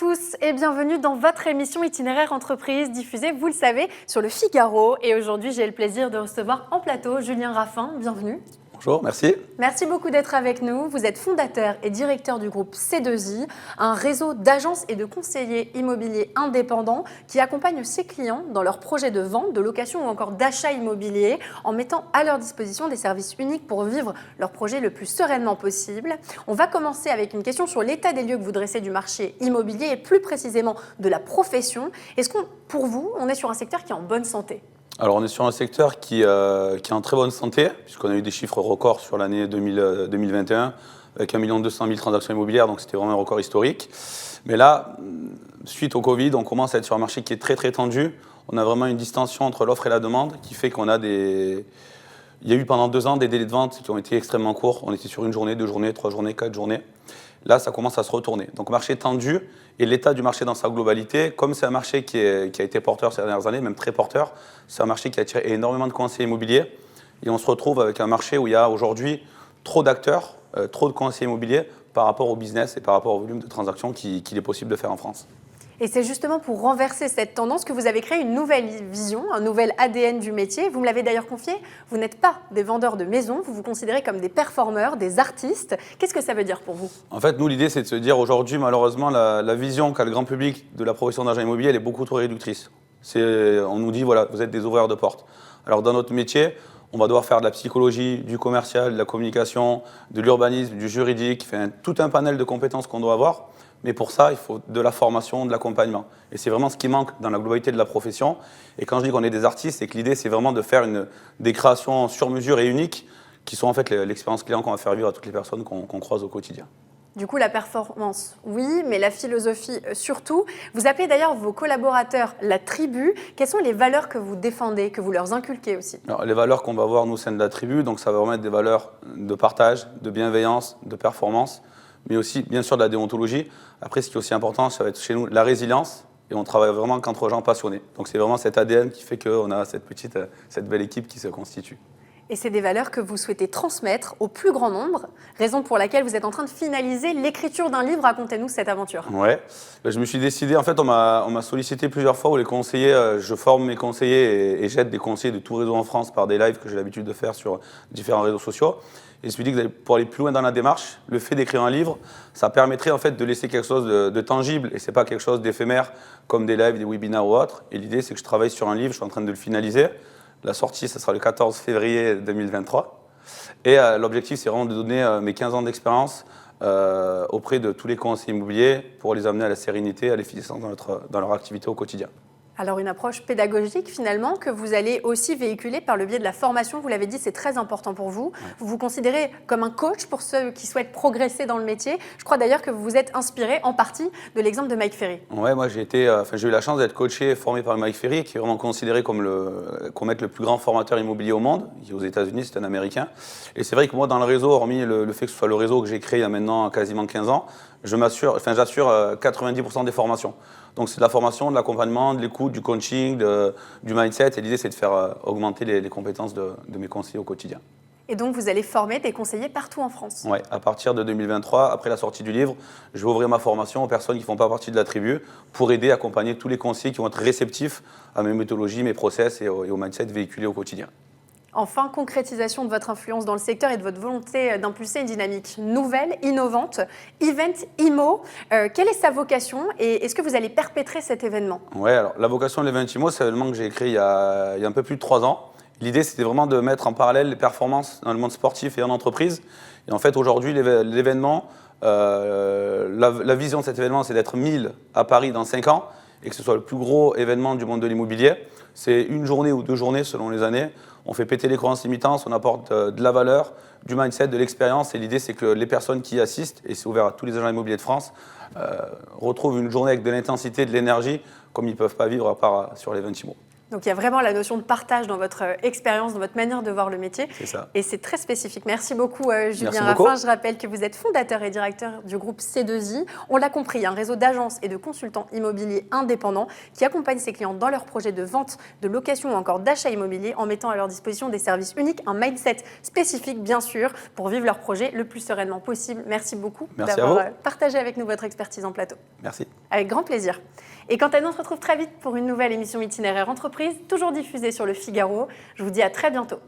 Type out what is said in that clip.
tous et bienvenue dans votre émission Itinéraire Entreprise diffusée, vous le savez, sur le Figaro. Et aujourd'hui, j'ai le plaisir de recevoir en plateau Julien Raffin. Bienvenue. Bonjour, merci. Merci beaucoup d'être avec nous. Vous êtes fondateur et directeur du groupe C2I, un réseau d'agences et de conseillers immobiliers indépendants qui accompagnent ses clients dans leurs projets de vente, de location ou encore d'achat immobilier en mettant à leur disposition des services uniques pour vivre leur projet le plus sereinement possible. On va commencer avec une question sur l'état des lieux que vous dressez du marché immobilier et plus précisément de la profession. Est-ce qu'on, pour vous, on est sur un secteur qui est en bonne santé ? Alors, on est sur un secteur qui est en très bonne santé, puisqu'on a eu des chiffres records sur l'année 2021, avec 1 200 000 transactions immobilières, donc c'était vraiment un record historique. Mais là, suite au Covid, on commence à être sur un marché qui est très très tendu. On a vraiment une distension entre l'offre et la demande, qui fait qu'on a des... Il y a eu pendant 2 ans des délais de vente qui ont été extrêmement courts. On était sur 1 journée, 2 journées, 3 journées, 4 journées. Là, ça commence à se retourner. Donc, marché tendu et l'état du marché dans sa globalité, comme c'est un marché qui a été porteur ces dernières années, même très porteur, c'est un marché qui a attiré énormément de conseillers immobiliers. Et on se retrouve avec un marché où il y a aujourd'hui trop d'acteurs, trop de conseillers immobiliers par rapport au business et par rapport au volume de transactions qu'il est possible de faire en France. Et c'est justement pour renverser cette tendance que vous avez créé une nouvelle vision, un nouvel ADN du métier. Vous me l'avez d'ailleurs confié, vous n'êtes pas des vendeurs de maisons, vous vous considérez comme des performeurs, des artistes. Qu'est-ce que ça veut dire pour vous ? En fait, nous, l'idée, c'est de se dire aujourd'hui, malheureusement, la vision qu'a le grand public de la profession d'agent immobilier, elle est beaucoup trop réductrice. On nous dit, voilà, vous êtes des ouvreurs de porte. Alors, dans notre métier, on va devoir faire de la psychologie, du commercial, de la communication, de l'urbanisme, du juridique, tout un panel de compétences qu'on doit avoir. Mais pour ça, il faut de la formation, de l'accompagnement. Et c'est vraiment ce qui manque dans la globalité de la profession. Et quand je dis qu'on est des artistes, c'est que l'idée, c'est vraiment de faire des créations sur mesure et uniques, qui sont en fait l'expérience client qu'on va faire vivre à toutes les personnes qu'on croise au quotidien. Du coup, la performance, oui, mais la philosophie surtout. Vous appelez d'ailleurs vos collaborateurs la tribu. Quelles sont les valeurs que vous défendez, que vous leur inculquez aussi ? Alors, les valeurs qu'on va avoir, nous, au sein de la tribu, donc ça va vraiment être des valeurs de partage, de bienveillance, de performance, mais aussi, bien sûr, de la déontologie. Après, ce qui est aussi important, ça va être chez nous la résilience, et on travaille vraiment qu'entre gens passionnés. Donc, c'est vraiment cet ADN qui fait qu'on a cette belle équipe qui se constitue. Et c'est des valeurs que vous souhaitez transmettre au plus grand nombre, raison pour laquelle vous êtes en train de finaliser l'écriture d'un livre. Racontez-nous cette aventure. Ouais, je me suis décidé, en fait, on m'a sollicité plusieurs fois où les conseillers, je forme mes conseillers et j'aide des conseillers de tout réseau en France par des lives que j'ai l'habitude de faire sur différents réseaux sociaux. Et je me suis dit que pour aller plus loin dans la démarche, le fait d'écrire un livre, ça permettrait en fait de laisser quelque chose de tangible et c'est pas quelque chose d'éphémère comme des lives, des webinaires ou autres. Et l'idée, c'est que je travaille sur un livre, je suis en train de le finaliser. La sortie, ce sera le 14 février 2023. Et l'objectif, c'est vraiment de donner mes 15 ans d'expérience auprès de tous les conseillers immobiliers pour les amener à la sérénité, à l'efficience dans leur activité au quotidien. Alors une approche pédagogique finalement que vous allez aussi véhiculer par le biais de la formation. Vous l'avez dit, c'est très important pour vous. Ouais. Vous vous considérez comme un coach pour ceux qui souhaitent progresser dans le métier. Je crois d'ailleurs que vous vous êtes inspiré en partie de l'exemple de Mike Ferry. Ouais, moi j'ai eu la chance d'être coaché et formé par Mike Ferry, qui est vraiment considéré comme le plus grand formateur immobilier au monde. Il est aux États-Unis, c'est un Américain. Et c'est vrai que moi dans le réseau, hormis le fait que ce soit le réseau que j'ai créé il y a maintenant quasiment 15 ans, j'assure 90% des formations. Donc c'est de la formation, de l'accompagnement, de l'écoute, du coaching, du mindset. Et l'idée, c'est de faire augmenter les compétences de mes conseillers au quotidien. Et donc vous allez former des conseillers partout en France ? Oui, à partir de 2023, après la sortie du livre, je vais ouvrir ma formation aux personnes qui ne font pas partie de la tribu pour aider, accompagner tous les conseillers qui vont être réceptifs à mes méthodologies, mes process et au mindset véhiculé au quotidien. Enfin, concrétisation de votre influence dans le secteur et de votre volonté d'impulser une dynamique nouvelle, innovante. Event IMO, quelle est sa vocation et est-ce que vous allez perpétrer cet événement ? Oui, alors la vocation de l'Event IMO, c'est un événement que j'ai créé il y a un peu plus de 3 ans. L'idée, c'était vraiment de mettre en parallèle les performances dans le monde sportif et en entreprise. Et en fait, aujourd'hui, l'événement, la vision de cet événement, c'est d'être 1000 à Paris dans 5 ans et que ce soit le plus gros événement du monde de l'immobilier. C'est 1 journée ou 2 journées selon les années. On fait péter les croyances limitantes, on apporte de la valeur, du mindset, de l'expérience. Et l'idée, c'est que les personnes qui y assistent, et c'est ouvert à tous les agents immobiliers de France, retrouvent une journée avec de l'intensité, de l'énergie, comme ils ne peuvent pas vivre à part sur l'Event IMO. Donc il y a vraiment la notion de partage dans votre expérience, dans votre manière de voir le métier. C'est ça. Et c'est très spécifique. Merci beaucoup Julien Raffin. Je rappelle que vous êtes fondateur et directeur du groupe C2I. On l'a compris, un réseau d'agences et de consultants immobiliers indépendants qui accompagnent ses clients dans leurs projets de vente, de location ou encore d'achat immobilier en mettant à leur disposition des services uniques, un mindset spécifique bien sûr pour vivre leur projet le plus sereinement possible. Merci beaucoup d'avoir partagé avec nous votre expertise en plateau. Merci. Avec grand plaisir. Et quant à nous, on se retrouve très vite pour une nouvelle émission Itinéraire Entreprise, toujours diffusée sur Le Figaro. Je vous dis à très bientôt.